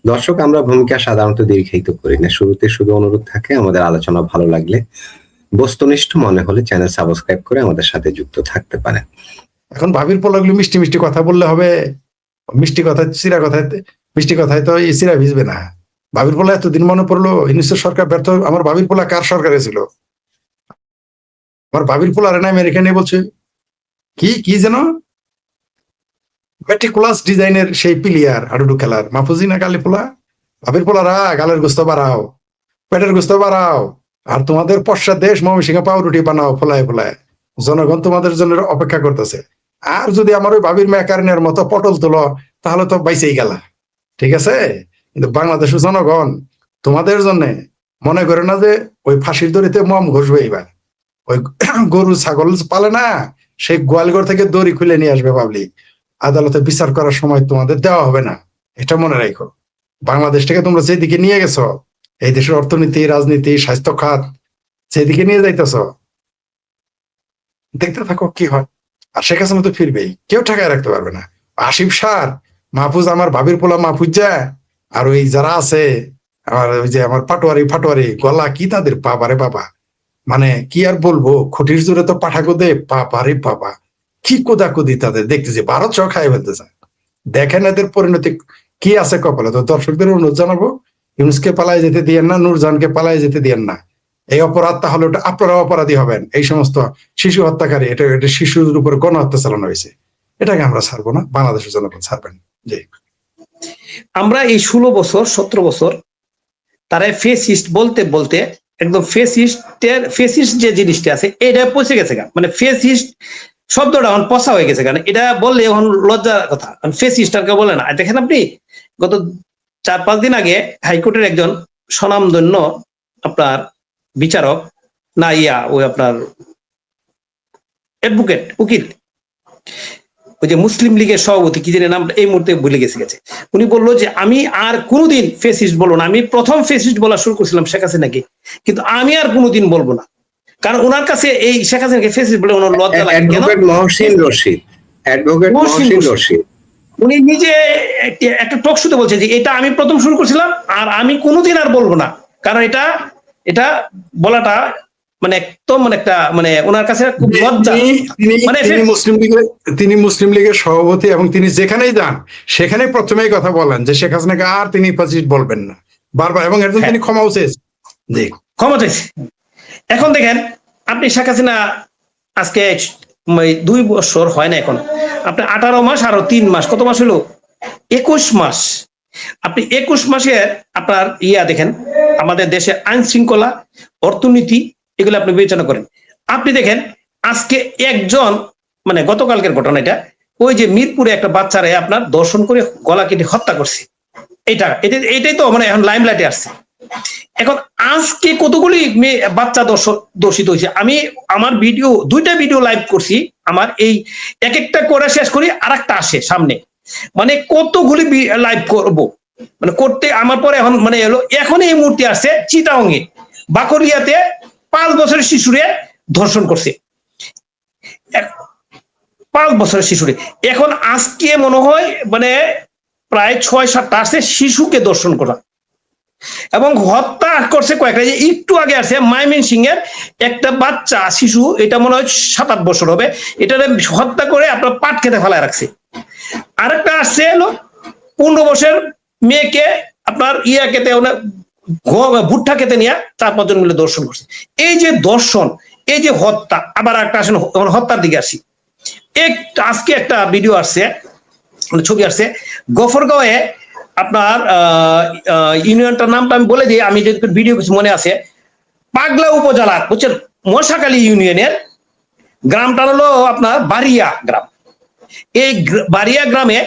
দর্শক, আমরা ভূমিকা সাধারণত দীর্ঘায়িত করি না, শুরুতে শুধু অনুরোধ থাকে আমাদের আলোচনা ভালো লাগলে, বস্তুনিষ্ঠ মনে হলে চ্যানেল সাবস্ক্রাইব করে আমাদের সাথে যুক্ত থাকতে পারেন। এখন ভাবির পোলাগুলো মিষ্টি মিষ্টি কথা বললে হবে? মিষ্টি কথায় চিরা কথায়, মিষ্টি কথায় তো এই চিরা ভিজবে না। ভাবির পোলা এতদিন মনে পড়লো ইউনিসেফ সরকার ব্যর্থ। আমার ভাবির পোলা কার সরকারে ছিল? আমার ভাবির পোলারে না আমেরিকা নিয়ে বলছে কি কি যেন মেটিকুলাস ডিজাইনের সেই পিলিয়ার হাডুডু খেলার মাহফুজি না কালী পোলা। ভাবির পোলারা গালের গোস্ত বাড়াও, পেটের গোস্ত বাড়াও, আর তোমাদের পশ্চাৎ দেশ ময়মনসিংহে পাউরুটি বানাও ফোলায় ফোলায়। জনগণ তোমাদের জন্য অপেক্ষা করতেছে। আর যদি আমার ওই ভাবির মেকারিনের মতো পটল তুলো তাহলে তো বাইসেই গেলা, ঠিক আছে? কিন্তু বাংলাদেশের জনগণ তোমাদের জন্য মনে করে না যে ওই ফাঁসির দড়িতে মম ঘষবে। এবার ওই গরু ছাগল পালে না, সেই গোয়ালঘর থেকে দড়ি খুলে নিয়ে আসবে পাবলিক। আদালতে বিচার করার সময় তোমাদের দেওয়া হবে না, এটা মনে রাখো। বাংলাদেশটাকে তোমরা যেদিকে নিয়ে গেছো, এই দেশের অর্থনীতি, রাজনীতি, স্বাস্থ্য খাত যেদিকে নিয়ে যাইতেছ, দেখতে থাকো কি হয়। আর শেখ হাসিনা তো ফিরবেই, কেউ ঠেকায় রাখতে পারবে না। আসিফ সার, মাহফুজ, আমার ভাবির পোলা মাহফুজ যা, আর ওই যারা আছে আমার ওই যে আমার ফাটোয়ারি গলা কি তাদের বাবারে বাবা, মানে কি আর বলবো, খুঁটির জোরে তো পাঠাকো দে বাবারে বাবা, কি কোদাকুদি তাদের দেখতেছি। ভারত সহ খাই ফেলতে চায়। দেখেন এদের পরিণতি কি আছে কপালে। তো দর্শকদের অনুরোধ জানাবো, ইউনুসকে পালায় যেতে দিয়েন না, নূরজাহানকে পালায় যেতে দিয়েন না। এই অপরাধ তাহলে ওটা আপনারা অপরাধী হবেন। এই সমস্ত শিশু হত্যাকারী, এটা শিশুর উপর গণহত্যা চালানো হয়েছে, এটাকে আমরা ছাড়বো না, বাংলাদেশের জনগণ ছাড়বেন। জি, আমরা এই 16 বছর 17 বছর তারা ফেসিস্ট বলতে বলতে একদম ফেসিস্ট যে জিনিসটা আছে এটা পৌঁছে গেছে। মানে ফেসিস্ট শব্দটা এখন পচা হয়ে গেছে, কারণ এটা বললে এখন লজ্জার কথা। ফেসিস্ট আর কেউ বলে না। দেখেন আপনি গত 4-5 দিন আগে হাইকোর্টের একজন স্বনামধন্য আপনার বিচারক না ওই আপনার অ্যাডভোকেট উকিল, ওই যে মুসলিম লীগের সভাপতি কি জানি নাম, এই মুহূর্তে ভুলে গেছে, উনি বললো যে আমি আর কোনোদিন ফেসিস্ট বলবো না। আমি প্রথম ফেসিস্ট বলা শুরু করছিলাম শেখ হাসিনাকে, কিন্তু আমি আর কোনোদিন বলবো না। কারণ ওনার কাছে এই শেখ হাসিনাকে ফেসিস্ট বলে ওনার লজ্জা লাগে। অ্যাডভোকেট মহসিন রশিদ উনি নিজে একটা টক শোতে বলছেন যে এটা আমি প্রথম শুরু করছিলাম আর আমি কোনোদিন আর বলবো না। কারণ এটা বলাটা মানে একদম মানে একটা মানে ওনার কাছে খুব লজ্জা। মানে তিনি মুসলিম লীগের সভাপতি এবং তিনি যেখানেই যান সেখানে প্রথমেই কথা বলেন যে শেখ হাসিনাকে আর তিনি ফ্যাসিস্ট বলবেন না, বারবার। এবং একজন তিনি ক্ষমাও চেয়েছেন। ক্ষমা চাইছে। এখন দেখেন আপনি শেখ হাসিনা আজকে 2 বছর হয় না, এখন আপনি 18 মাস আরো 3 মাস, কত মাস হলো? 21 মাস। আপনি 21 মাসের আপনার দেখেন আমাদের দেশে আইন শৃঙ্খলা, অর্থনীতি, এগুলো আপনি বিবেচনা করেন। আপনি দেখেন আজকে একজন, মানে গতকালকের ঘটনা এটা, ওই যে মিরপুরে একটা বাচ্চারে আপনার দর্শন করে গলা কেটে হত্যা করছে। এটাই তো মানে এখন লাইমলাইটে আসছে। এখন আজকে কতগুলি বাচ্চা দর্শিত হয়েছে। আমি আমার ভিডিও 2টা ভিডিও লাইভ করছি, আমার এই এক একটা করে শেষ করি আর একটা আসে সামনে, মানে কতগুলি লাইভ করব মানে করতে আমার পরে এখন মানে এলো। এখন এই মুহূর্তে আসছে চিটাগংয়ে বাকরিয়াতে 5 বছরের শিশুরে ধর্ষণ করছে, 5 বছরের শিশুরে। এখন আজকে মনে হয় মানে প্রায় 6-7টা আসছে শিশুকে ধর্ষণ করা এবং হত্যা করছে কয়েকটা। যে একটু আগে আছে ময়মনসিংহের একটা বাচ্চা শিশু, এটা মনে হয় 7-8 বছর হবে, এটা হত্যা করে আপনার পাট খেতে ফেলায় রাখছে। আরেকটা আসছে হলো 15 বছর মেয়েকে আপনার খেতে ভুট্টা খেতে নিয়ে 4-5 জন মিলে দর্শন করছে। এই যে দর্শন, এই যে হত্যা। আবার একটা আসেন হত্যার দিকে আসি। আজকে একটা ভিডিও আসছে, ছবি আসছে গফরগাঁওয়ে আপনার ইউনিয়নটার নামটা আমি বলে দিই, আমি যদি ভিডিও কিছু মনে আছে, পাগলা উপজেলার বুঝছেন মশাখালী ইউনিয়নের গ্রামটা হলো আপনার বাড়িয়া গ্রাম। এই বাড়িয়া গ্রামে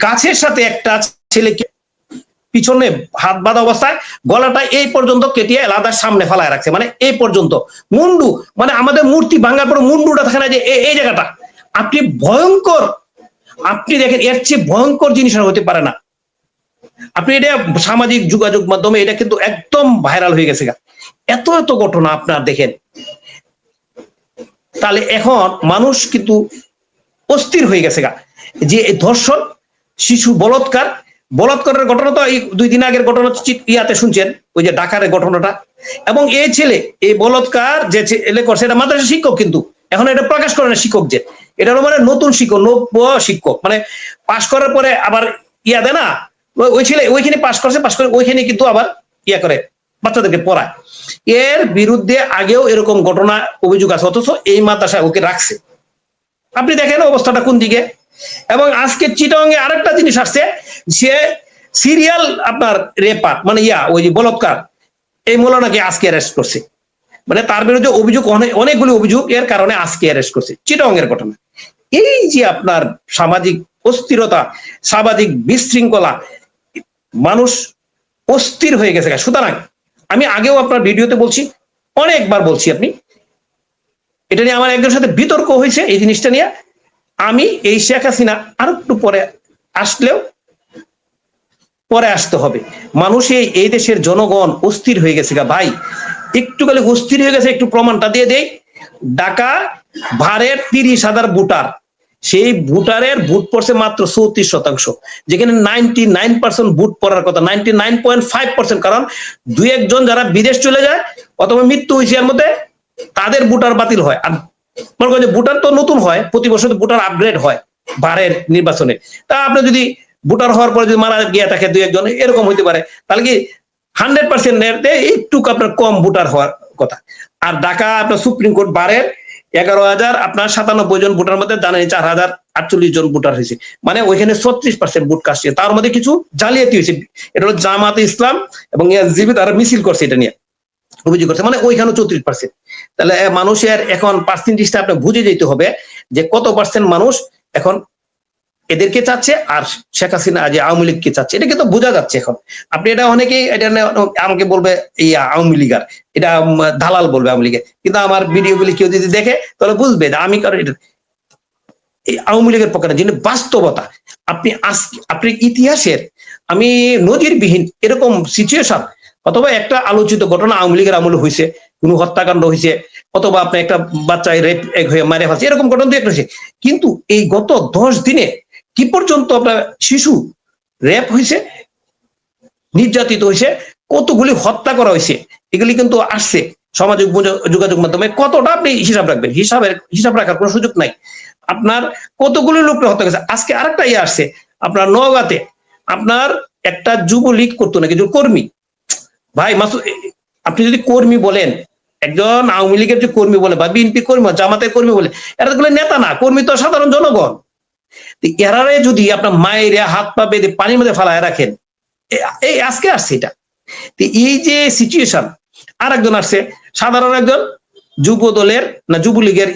গাছের সাথে একটা ছেলেকে পিছনে হাত বাঁধা অবস্থায় গলাটা এই পর্যন্ত কেটে আলাদা সামনে ফেলায় রাখছে, মানে এই পর্যন্ত মুন্ডু, মানে আমাদের মূর্তি ভাঙার পর মুন্ডুটা থাকে না, যে এই জায়গাটা। আপনি ভয়ঙ্কর, আপনি দেখেন এর চেয়ে ভয়ঙ্কর জিনিস আর হতে পারে না। আপনি এটা সামাজিক যোগাযোগ মাধ্যমে এটা কিন্তু একদম ভাইরাল হয়ে গেছে। এত এত ঘটনা আপনার দেখেন। তাহলে এখন মানুষ কিন্তু অস্থির হয়ে গেছে যে ধর্ষণ, শিশু বলৎকার, বলাৎকারের ঘটনা তো এই 2 দিন আগের ঘটনা ইয়াতে শুনছেন, ওই যে ঢাকার ঘটনাটা। এবং এই ছেলে এই বলাৎকার যে ছেলে করছে এটা মাদ্রাসা শিক্ষক, কিন্তু এখন এটা প্রকাশ করে না শিক্ষক, যে এটা হলো মানে নতুন শিক্ষক, নব্য শিক্ষক, মানে পাশ করার পরে আবার ইয়া দেয় না, ওই ছেলে ওইখানে পাশ করে ওইখানে কিন্তু আবার ইয়া করে বাচ্চাদেরকে পড়ায়। এর বিরুদ্ধে আগেও এরকম ঘটনা অভিযোগ আছে, অথচ এই মাদ্রাসায় ওকে রাখছে। আপনি দেখেন অবস্থাটা কোন দিকে। এবং আজকে চিটাগাং এ আরেকটা জিনিস আসছে, সে সিরিয়াল আপনার রেপার মানে ওই যে বলৎকার, এই মৌলানাকে আজকে অ্যারেস্ট করছে। মানে তার বিরুদ্ধে অভিযোগ অনেকগুলি অভিযোগ, এর কারণে আজকে অ্যারেস্ট করছে। চিটাগাং এর ঘটনা। এই যে আপনার সামাজিক অস্থিরতা, সামাজিক বিশৃঙ্খলা, মানুষ অস্থির হয়ে গেছে। সুতরাং আমি আগেও আপনার ভিডিওতে বলছি, অনেকবার বলছি, আপনি এটা নিয়ে আমার একজনের সাথে বিতর্ক হয়েছে এই জিনিসটা নিয়ে। আমি এই শেখ হাসিনা আর একটু পরে আসলেও পরে আসতে হবে। মানুষ এই দেশের জনগণ অস্থির হয়ে গেছে ভাই, একটু খালি অস্থির হয়ে গেছে। একটু প্রমাণটা দিয়ে দেই। ঢাকা ভারের 30,000 ভোটার, সেই ভোটারের ভোট পড়ছে মাত্র 34%, যেখানে 99% ভোট পড়ার কথা, 99.5%। কারণ 2-1 যারা বিদেশ চলে যায় অথবা মৃত্যু হয়েছে এর মধ্যে, তাদের ভোটার বাতিল হয়। আর মনে করেন যে ভোটার তো নতুন হয়, প্রতি বছর ভোটার আপগ্রেড হয় ভারের নির্বাচনে। তা আপনি যদি ভোটার হওয়ার পরে যদি মারা গিয়ে থাকে 2-1 এরকম হইতে পারে, তাহলে কি 100% একটু আপনার কম ভোটার হওয়ার কথা। আর ঢাকা আপনার সুপ্রিম কোর্ট বারের 11,000 আপনার 97 জন ভোটার মধ্যে জানেন 4,048 জন ভোটার হয়েছে, মানে ওইখানে 36% ভোট কাটছে। তার মধ্যে কিছু জালিয়াতি হয়েছে। এটা হলো জামাতে ইসলাম এবং এসজিবি তারা মিছিল করছে, এটা নিয়ে অভিযোগ করছে, মানে ওইখানে 34%। তাহলে মানুষের এখন পার্সেন্টেজটা আপনি বুঝে যেতে হবে যে কত পার্সেন্ট মানুষ এখন এদেরকে চাচ্ছে আর শেখ হাসিনা যে আওয়ামী লীগকে চাচ্ছে, এটা কিন্তু বোঝা যাচ্ছে এখন। আপনি এটা অনেকেই এটা আমাকে বলবে আওয়ামী লীগার, এটা দালাল বলবে আওয়ামী লীগের, কিন্তু আমার ভিডিওগুলি কেউ যদি দেখে তাহলে বুঝবে যে আমি কারণ এটা এই আওয়ামী লীগের পক্ষে না, যিনি বাস্তবতা। আপনি ইতিহাসের আমি নজিরবিহীন এরকম সিচুয়েশন অথবা একটা আলোচিত ঘটনা আওয়ামী লীগের আমলে হয়েছে, কোনো হত্যাকাণ্ড হয়েছে, অথবা আপনি একটা বাচ্চায় রেপ হয়ে মারে ফেলছে, এরকম ঘটনা দিয়ে হয়েছে। কিন্তু এই গত 10 দিনে কি পর্যন্ত আপনার শিশু রেপ হয়েছে, নির্যাতিত হয়েছে, কতগুলি হত্যা করা হয়েছে, এগুলি কিন্তু আসছে সামাজিক যোগাযোগ মাধ্যমে। কতটা আপনি হিসাব রাখবেন? হিসাব রাখার কোনো সুযোগ নাই। আপনার কতগুলি লোককে হত্যা করেছে। আজকে আরেকটা আসছে আপনার নওগাঁতে, আপনার একটা যুবলীগ করতো নাকি কর্মী, ভাই মাসুদ, আপনি যদি কর্মী বলেন, একজন আওয়ামী লীগের যে কর্মী বলে বা বিএনপি কর্মী, জামাতের কর্মী বলে, এরা তো নেতা না, কর্মী তো সাধারণ জনগণ। এরারে যদি আপনার মায়ের হাত পা বেঁধে পানির মধ্যে ফেলায় রাখেন, এই আজকে আসছে এটা। এই যে সিচুয়েশন, আর একজন আসছে সাধারণ একজন যুব দলের না যুবলীগের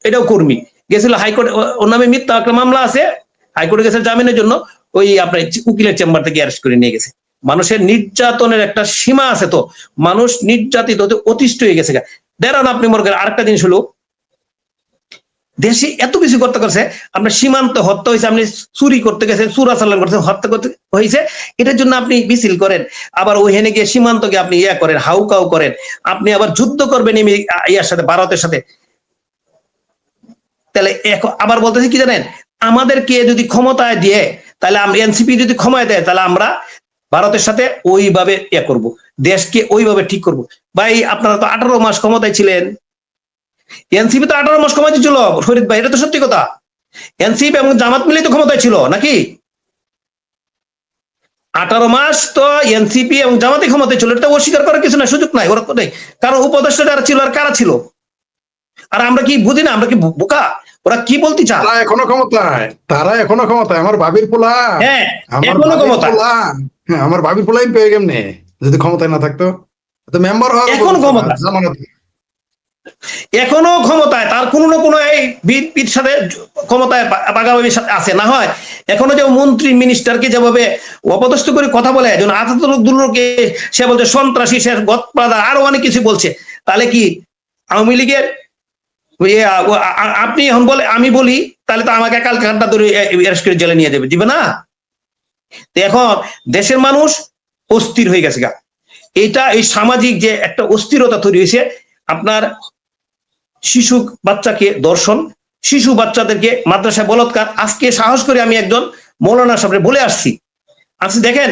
এটাও কর্মী, গেছিল হাইকোর্টে, ওর নামে মিথ্যা একটা মামলা আছে, হাইকোর্টে গেছে জামিনের জন্য, ওই আপনার উকিলের চেম্বার থেকে অ্যারেস্ট করে নিয়ে গেছে। মানুষের নির্যাতনের একটা সীমা আছে, তো মানুষ নির্যাতিত হতে অতিষ্ঠ হয়ে গেছে। দেখান আপনি মনে করেন আরেকটা জিনিস হলো, দেশে এত কিছু করতে করছে, আপনার সীমান্ত হত্যা হয়েছে, আপনি চুরি করতে গেছেন, চুরাচালান করছেন, হত্যা করতে হয়েছে, এটার জন্য আপনি মিছিল করেন, আবার ওইখানে গিয়ে সীমান্তকে আপনি করেন, হাউকাউ করেন, আপনি আবার যুদ্ধ করবেন ইয়ার সাথে, ভারতের সাথে। তাহলে আবার বলতেছি কি জানেন, আমাদেরকে যদি ক্ষমতায় দিয়ে, তাহলে আমরা এনসিপি যদি ক্ষমতায় দেয়, তাহলে আমরা ভারতের সাথে ওইভাবে করব, দেশকে ওইভাবে ঠিক করব। ভাই আপনারা তো 18 মাস ক্ষমতায় ছিলেন, এনসিপি তো 18 মাস ক্ষমতায় ছিল শরীদ ভাই, এটা তো সত্যি কথা। এনসিপি এবং জামাত মিলে তো ক্ষমতায় ছিল নাকি? 18 মাস তো এনসিপি এবং জামাতে ক্ষমতায় ছিল, এটা অস্বীকার করার কিছু না, সুযোগ নাই, ওরা নেই। কারণ উপদেষ্টা যারা ছিল আর কারা ছিল, আর আমরা কি বুঝি না? আমরা কি বোকা? ওরা কি বলতে চায়? তারা এখনো ক্ষমতায়। আমার ভাবির পোলা, হ্যাঁ এখনো ক্ষমতা, আমার ভাবির পোলাই পেয়ে কেমনে যদি ক্ষমতায় না থাকতো? তো মেম্বার হবে, এখন ক্ষমতা, এখনো ক্ষমতায়, তার কোনো না কোনো এই বিএনপির সাথে ক্ষমতায় ভাগাভাগির সাথে আছে। না হয় এখনো যে মন্ত্রী মিনিস্টারকে যেভাবে অপদস্থ করে কথা বলে, যেন আতাতুল্লাহকে সে বলছে সন্ত্রাসী, সে গদপ্রাদা, আরো অনেক কিছু বলছে, তাহলে কি আওয়ামী লীগের আপনি এখন বলে আমি বলি, তাহলে তো আমাকে কাল ঘন্টা ধরে অ্যারেস্ট করে জেলে নিয়ে যাবে, দিবে না? তো এখন দেশের মানুষ অস্থির হয়ে গেছে। এটা এই সামাজিক যে একটা অস্থিরতা তৈরি হয়েছে, আপনার শিশু বাচ্চাকে ধর্ষণ, শিশু বাচ্চাদেরকে মাদ্রাসায় বলাৎকার। আজকে সাহস করে আমি একজন মৌলানার সামনে বলে আসছি আচ্ছা দেখেন,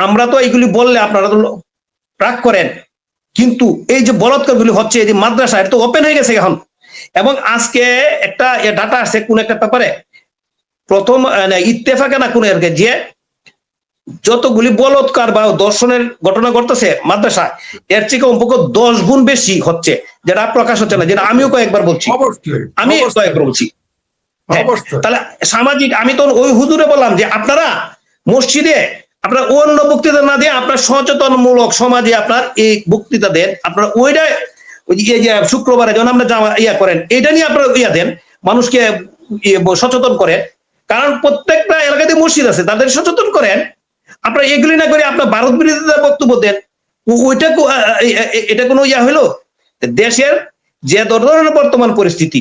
আমরা তো এইগুলি বললে আপনারা তো রাগ করেন, কিন্তু এই যে বলাৎকারগুলি হচ্ছে এই যে মাদ্রাসা, এটা তো ওপেন হয়ে গেছে এখন। এবং আজকে একটা ডাটা আছে কোন একটা ব্যাপারে, প্রথম ইত্তেফাকে না কোন এর যে যতগুলি বলৎকার বা দর্শনের ঘটনা ঘটতেছে মাদ্রাসা, এর থেকে কমপক্ষে 10 গুণ বেশি হচ্ছে, যেটা প্রকাশ হচ্ছে না, যেটা আমিও কয়েকবার বলছি, অবশ্যই আমি কয়েকবার বলছি। হ্যাঁ, অবশ্যই তাহলে সামাজিক, আমি তো ওই হুজুরে বললাম যে আপনারা মসজিদে আপনার অন্য বক্তৃতা না দিয়ে আপনার সচেতনমূলক সমাজে আপনার এই বক্তৃতা দেন, আপনার ওইটা ওই যে শুক্রবারে যখন আমরা ইয়া করেন, এটা নিয়ে আপনারা ইয়া দেন, মানুষকে সচেতন করেন, কারণ প্রত্যেকটা এলাকাতে মসজিদ আছে, তাদের সচেতন করেন। আপনারা এগুলি না করে আপনার ভারত বিরোধিতার বক্তব্য দেন, ওইটা এটা কোনো ইয়া হইলো? দেশের যে ধরনের বর্তমান পরিস্থিতি,